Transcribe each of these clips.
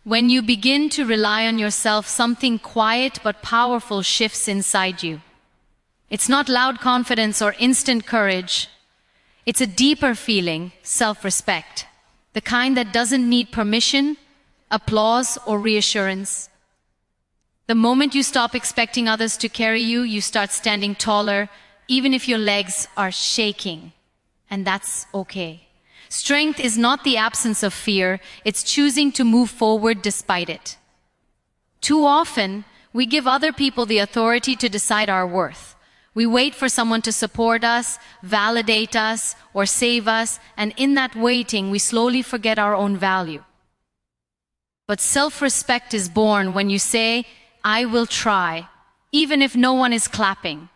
When you begin to rely on yourself, something quiet but powerful shifts inside you. It's not loud confidence or instant courage. It's a deeper feeling, self-respect, the kind that doesn't need permission, applause, or reassurance. The moment you stop expecting others to carry you, you start standing taller, even if your legs are shaking. And that's okay. Strength is not the absence of fear, it's choosing to move forward despite it. Too often, we give other people the authority to decide our worth. We wait for someone to support us, validate us, or save us, and in that waiting, we slowly forget our own value. But self-respect is born when you say, I will try, even if no one is clapping.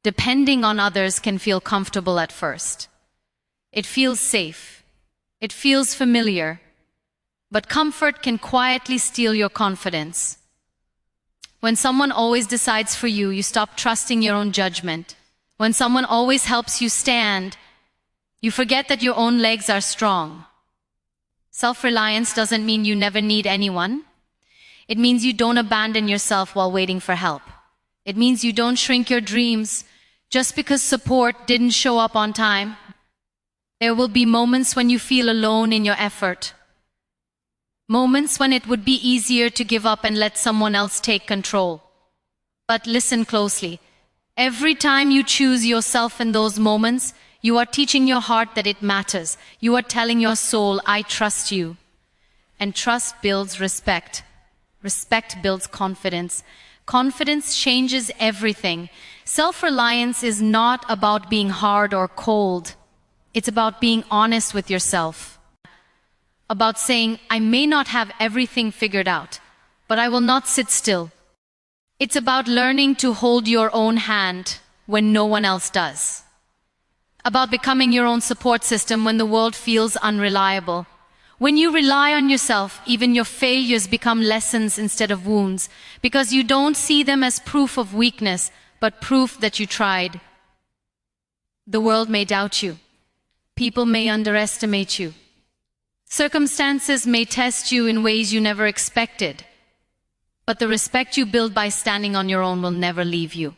Depending on others can feel comfortable at first. It feels safe. It feels familiar. But comfort can quietly steal your confidence. When someone always decides for you, you stop trusting your own judgment. When someone always helps you stand, you forget that your own legs are strong. Self-reliance doesn't mean you never need anyone. It means you don't abandon yourself while waiting for help. It means you don't shrink your dreams just because support didn't show up on time. There will be moments when you feel alone in your effort. Moments when it would be easier to give up and let someone else take control. But listen closely. Every time you choose yourself in those moments, you are teaching your heart that it matters. You are telling your soul, I trust you. And trust builds respect. Respect builds confidence. Confidence changes everything. Self-reliance is not about being hard or cold. It's about being honest with yourself. About saying, I may not have everything figured out, but I will not sit still. It's about learning to hold your own hand when no one else does. About becoming your own support system when the world feels unreliable. When you rely on yourself, even your failures become lessons instead of wounds, because you don't see them as proof of weakness, but proof that you tried. The world may doubt you. People may underestimate you. Circumstances may test you in ways you never expected. But the respect you build by standing on your own will never leave you.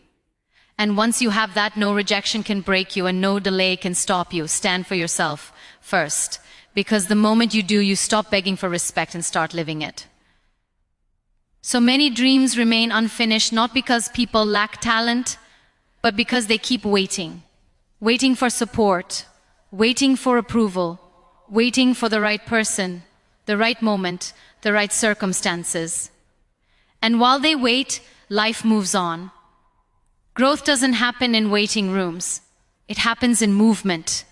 And once you have that, no rejection can break you and no delay can stop you. Stand for yourself first. Because the moment you do, you stop begging for respect and start living it. So many dreams remain unfinished, not because people lack talent, but because they keep waiting. Waiting for support, waiting for approval, waiting for the right person, the right moment, the right circumstances. And while they wait, life moves on. Growth doesn't happen in waiting rooms. It happens in movement.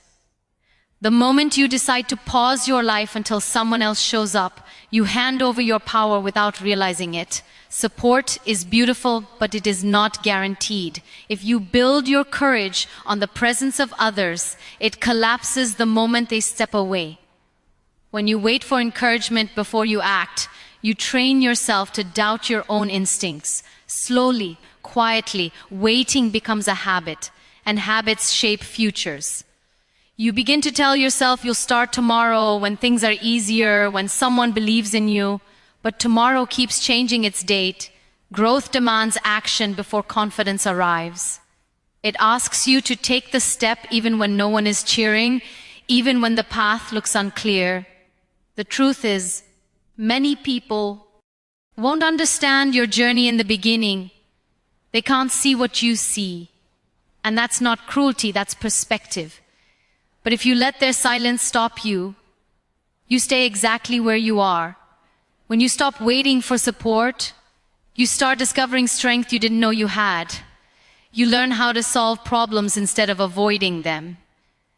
The moment you decide to pause your life until someone else shows up, you hand over your power without realizing it. Support is beautiful, but it is not guaranteed. If you build your courage on the presence of others, it collapses the moment they step away. When you wait for encouragement before you act, you train yourself to doubt your own instincts. Slowly, quietly, waiting becomes a habit, and habits shape futures. You begin to tell yourself you'll start tomorrow when things are easier, when someone believes in you. But tomorrow keeps changing its date. Growth demands action before confidence arrives. It asks you to take the step even when no one is cheering, even when the path looks unclear. The truth is, many people won't understand your journey in the beginning. They can't see what you see. And that's not cruelty, that's perspective. But if you let their silence stop you, you stay exactly where you are. When you stop waiting for support, you start discovering strength you didn't know you had. You learn how to solve problems instead of avoiding them.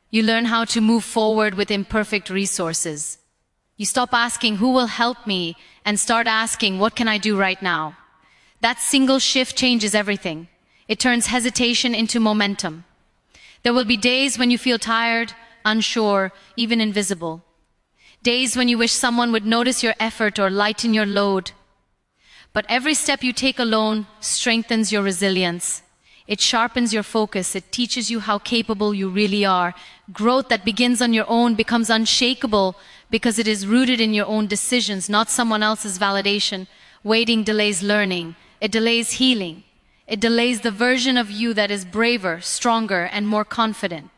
You learn how to move forward with imperfect resources. You stop asking, who will help me, and start asking, what can I do right now? That single shift changes everything. It turns hesitation into momentum. There will be days when you feel tired, unsure, even invisible. Days when you wish someone would notice your effort or lighten your load. But every step you take alone strengthens your resilience. It sharpens your focus. It teaches you how capable you really are. Growth that begins on your own becomes unshakable because it is rooted in your own decisions, not someone else's validation. Waiting delays learning. It delays healing. It delays the version of you that is braver, stronger, and more confident.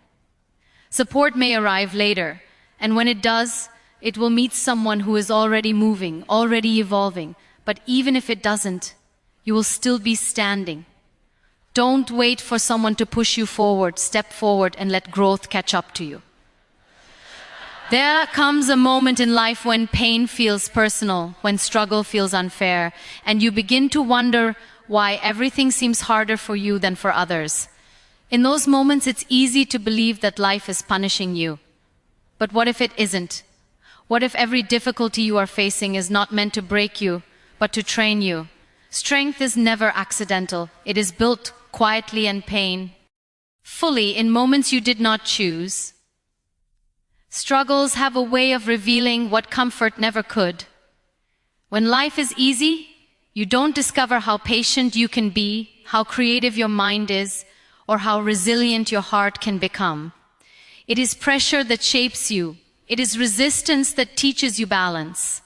Support may arrive later, and when it does, it will meet someone who is already moving, already evolving. But even if it doesn't, you will still be standing. Don't wait for someone to push you forward. Step forward and let growth catch up to you. There comes a moment in life when pain feels personal, when struggle feels unfair, and you begin to wonder why everything seems harder for you than for others. In those moments, it's easy to believe that life is punishing you. But what if it isn't? What if every difficulty you are facing is not meant to break you, but to train you? Strength is never accidental. It is built quietly and painfully in moments you did not choose. Struggles have a way of revealing what comfort never could. When life is easy, you don't discover how patient you can be, how creative your mind is, or how resilient your heart can become. It is pressure that shapes you. It is resistance that teaches you balance.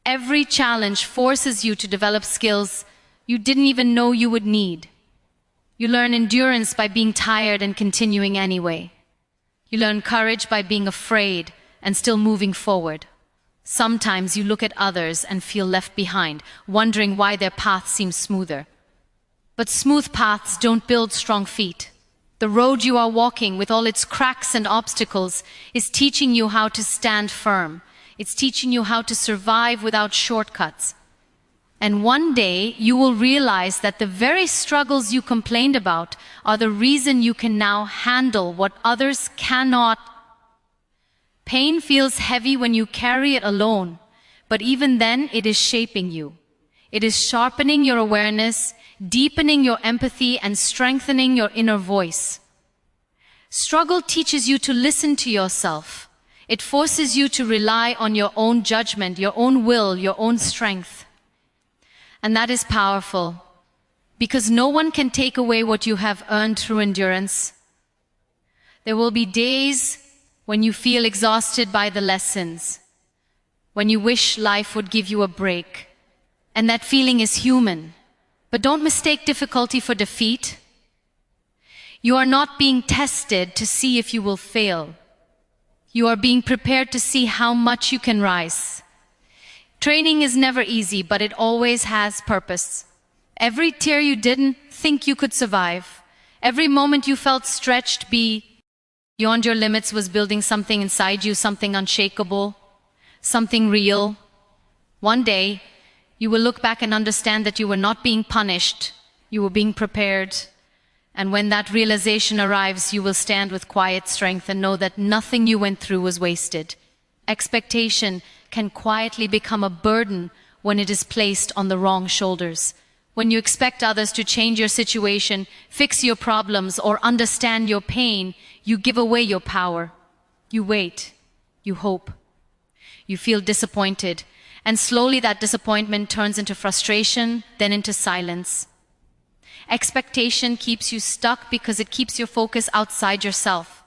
Every challenge forces you to develop skills you didn't even know you would need. You learn endurance by being tired and continuing anyway. You learn courage by being afraid and still moving forward. Sometimes you look at others and feel left behind, wondering why their path seems smoother. But smooth paths don't build strong feet. The road you are walking, with all its cracks and obstacles, is teaching you how to stand firm. It's teaching you how to survive without shortcuts. And one day, you will realize that the very struggles you complained about are the reason you can now handle what others cannot. Pain feels heavy when you carry it alone, but even then, it is shaping you. It is sharpening your awareness, deepening your empathy, and strengthening your inner voice. Struggle teaches you to listen to yourself. It forces you to rely on your own judgment, your own will, your own strength. And that is powerful, because no one can take away what you have earned through endurance. There will be days when you feel exhausted by the lessons, when you wish life would give you a break. And that feeling is human. But don't mistake difficulty for defeat. You are not being tested to see if you will fail. You are being prepared to see how much you can rise. Training is never easy, but it always has purpose. Every tear you didn't think you could survive, every moment you felt stretched beyond your limits was building something inside you, something unshakable, something real. One day, you will look back and understand that you were not being punished, you were being prepared. And when that realization arrives, you will stand with quiet strength and know that nothing you went through was wasted. Expectation can quietly become a burden when it is placed on the wrong shoulders. When you expect others to change your situation, fix your problems, or understand your pain, you give away your power. You wait, you hope, you feel disappointed, and slowly that disappointment turns into frustration, then into silence. Expectation keeps you stuck because it keeps your focus outside yourself.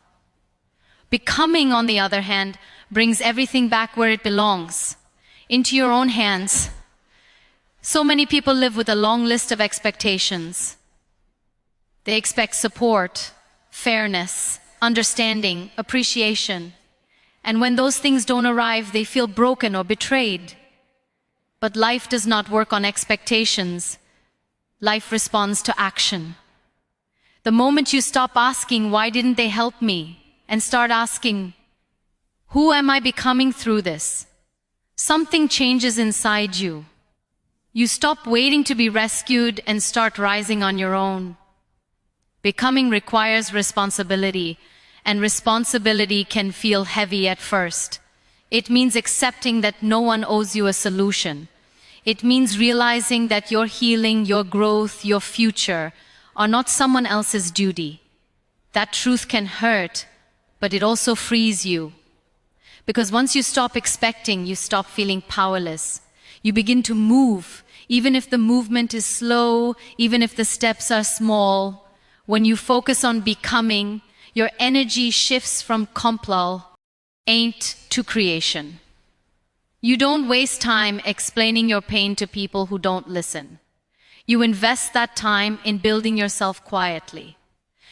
Becoming, on the other hand, brings everything back where it belongs, into your own hands. So many people live with a long list of expectations. They expect support, fairness, understanding, appreciation. And when those things don't arrive, they feel broken or betrayed. But life does not work on expectations. Life responds to action. The moment you stop asking, why didn't they help me? And start asking, who am I becoming through this? Something changes inside you. You stop waiting to be rescued and start rising on your own. Becoming requires responsibility, and responsibility can feel heavy at first. It means accepting that no one owes you a solution. It means realizing that your healing, your growth, your future are not someone else's duty. That truth can hurt, but it also frees you. Because once you stop expecting, you stop feeling powerless. You begin to move Even if the movement is slow, even if the steps are small, when you focus on becoming, your energy shifts from compul, ain't, to creation. You don't waste time explaining your pain to people who don't listen. You invest that time in building yourself quietly.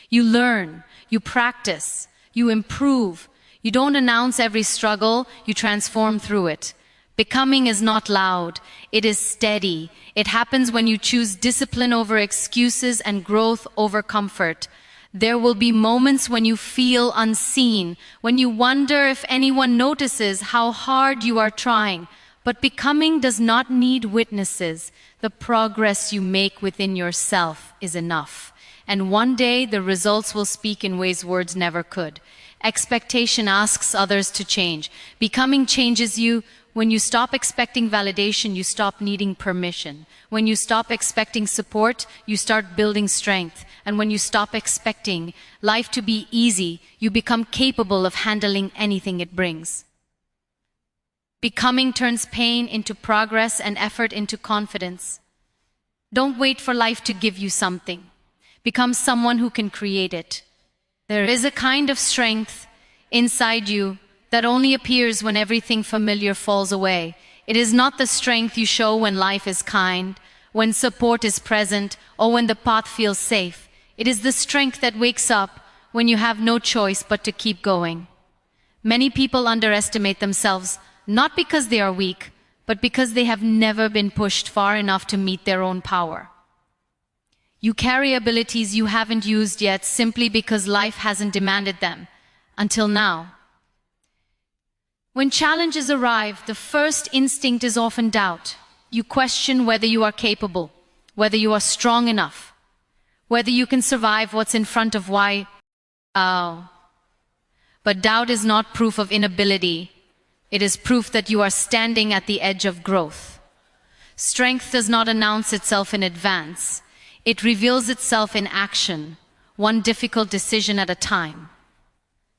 You learn, you practice, you improve. You don't announce every struggle, you transform through it. Becoming is not loud, it is steady. It happens when you choose discipline over excuses and growth over comfort. There will be moments when you feel unseen, when you wonder if anyone notices how hard you are trying. But becoming does not need witnesses. The progress you make within yourself is enough. And one day the results will speak in ways words never could. Expectation asks others to change. Becoming changes you. When you stop expecting validation, you stop needing permission. When you stop expecting support, you start building strength. And when you stop expecting life to be easy, you become capable of handling anything it brings. Becoming turns pain into progress and effort into confidence. Don't wait for life to give you something. Become someone who can create it. There is a kind of strength inside you that only appears when everything familiar falls away. It is not the strength you show when life is kind, when support is present, or when the path feels safe. It is the strength that wakes up when you have no choice but to keep going. Many people underestimate themselves, not because they are weak, but because they have never been pushed far enough to meet their own power. You carry abilities you haven't used yet simply because life hasn't demanded them, until now. When challenges arrive, the first instinct is often doubt. You question whether you are capable, whether you are strong enough, whether you can survive what's in front of why. But doubt is not proof of inability. It is proof that you are standing at the edge of growth. Strength does not announce itself in advance. It reveals itself in action, one difficult decision at a time.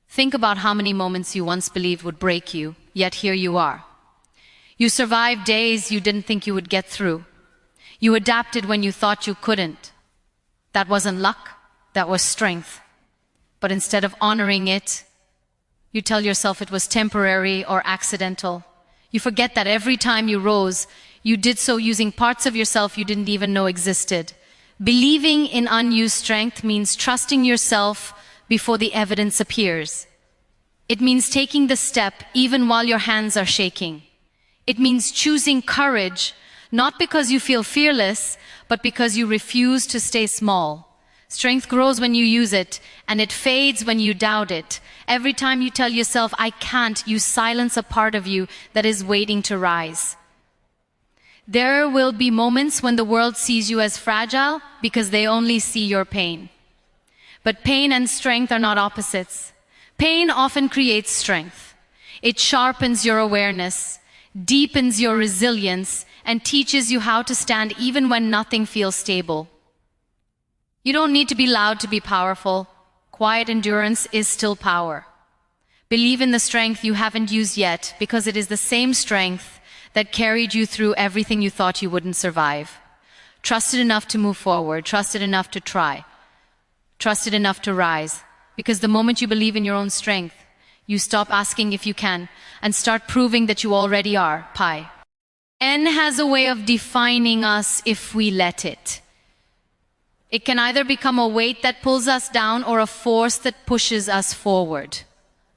Think about how many moments you once believed would break you, yet here you are. You survived days you didn't think you would get through. You adapted when you thought you couldn't. That wasn't luck, that was strength. But instead of honoring it, you tell yourself it was temporary or accidental. You forget that every time you rose, you did so using parts of yourself you didn't even know existed. Believing in unused strength means trusting yourself before the evidence appears. It means taking the step even while your hands are shaking. It means choosing courage, not because you feel fearless, but because you refuse to stay small. Strength grows when you use it, and it fades when you doubt it. Every time you tell yourself, I can't, you silence a part of you that is waiting to rise. There will be moments when the world sees you as fragile because they only see your pain. But pain and strength are not opposites. Pain often creates strength. It sharpens your awareness, deepens your resilience, and teaches you how to stand even when nothing feels stable. You don't need to be loud to be powerful. Quiet endurance is still power. Believe in the strength you haven't used yet, because it is the same strength that carried you through everything you thought you wouldn't survive. Trust it enough to move forward. Trust it enough to try. Trust it enough to rise. Because the moment you believe in your own strength, you stop asking if you can and start proving that you already are. Pi. N has a way of defining us if we let it. It can either become a weight that pulls us down or a force that pushes us forward.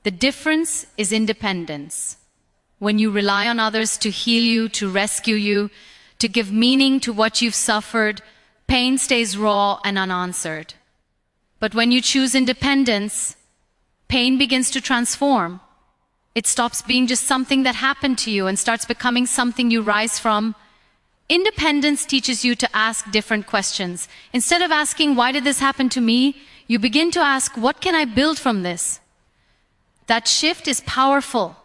The difference is independence. When you rely on others to heal you, to rescue you, to give meaning to what you've suffered, pain stays raw and unanswered. But when you choose independence, pain begins to transform. It stops being just something that happened to you and starts becoming something you rise from. Independence teaches you to ask different questions. Instead of asking, why did this happen to me? You begin to ask, what can I build from this? That shift is powerful.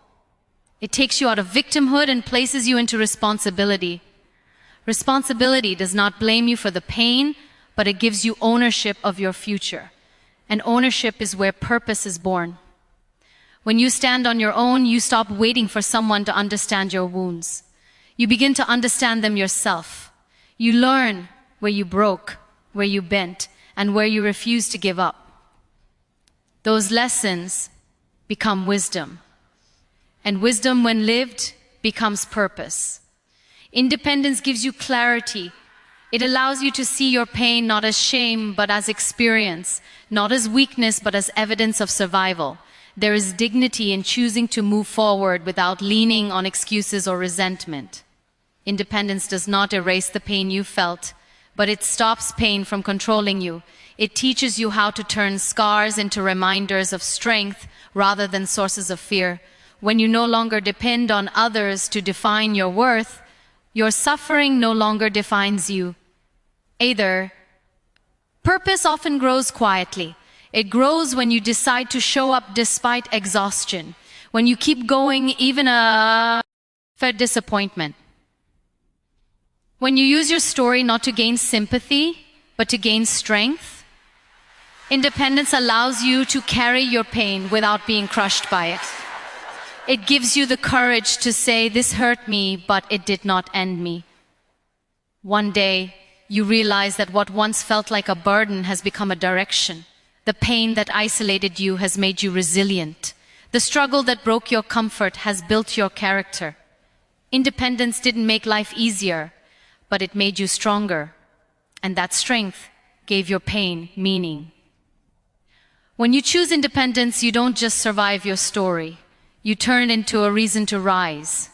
It takes you out of victimhood and places you into responsibility. Responsibility does not blame you for the pain, but it gives you ownership of your future. And ownership is where purpose is born. When you stand on your own, you stop waiting for someone to understand your wounds. You begin to understand them yourself. You learn where you broke, where you bent, and where you refused to give up. Those lessons become wisdom. And wisdom, when lived, becomes purpose. Independence gives you clarity. It allows you to see your pain not as shame, but as experience, not as weakness, but as evidence of survival. There is dignity in choosing to move forward without leaning on excuses or resentment. Independence does not erase the pain you felt, but it stops pain from controlling you. It teaches you how to turn scars into reminders of strength rather than sources of fear. When you no longer depend on others to define your worth, your suffering no longer defines you. Either. Purpose often grows quietly. It grows when you decide to show up despite exhaustion, when you keep going even for disappointment. When you use your story not to gain sympathy, but to gain strength. Independence allows you to carry your pain without being crushed by it. It gives you the courage to say, this hurt me, but it did not end me. One day, you realize that what once felt like a burden has become a direction. The pain that isolated you has made you resilient. The struggle that broke your comfort has built your character. Independence didn't make life easier, but it made you stronger. And that strength gave your pain meaning. When you choose independence, you don't just survive your story. You turn it into a reason to rise.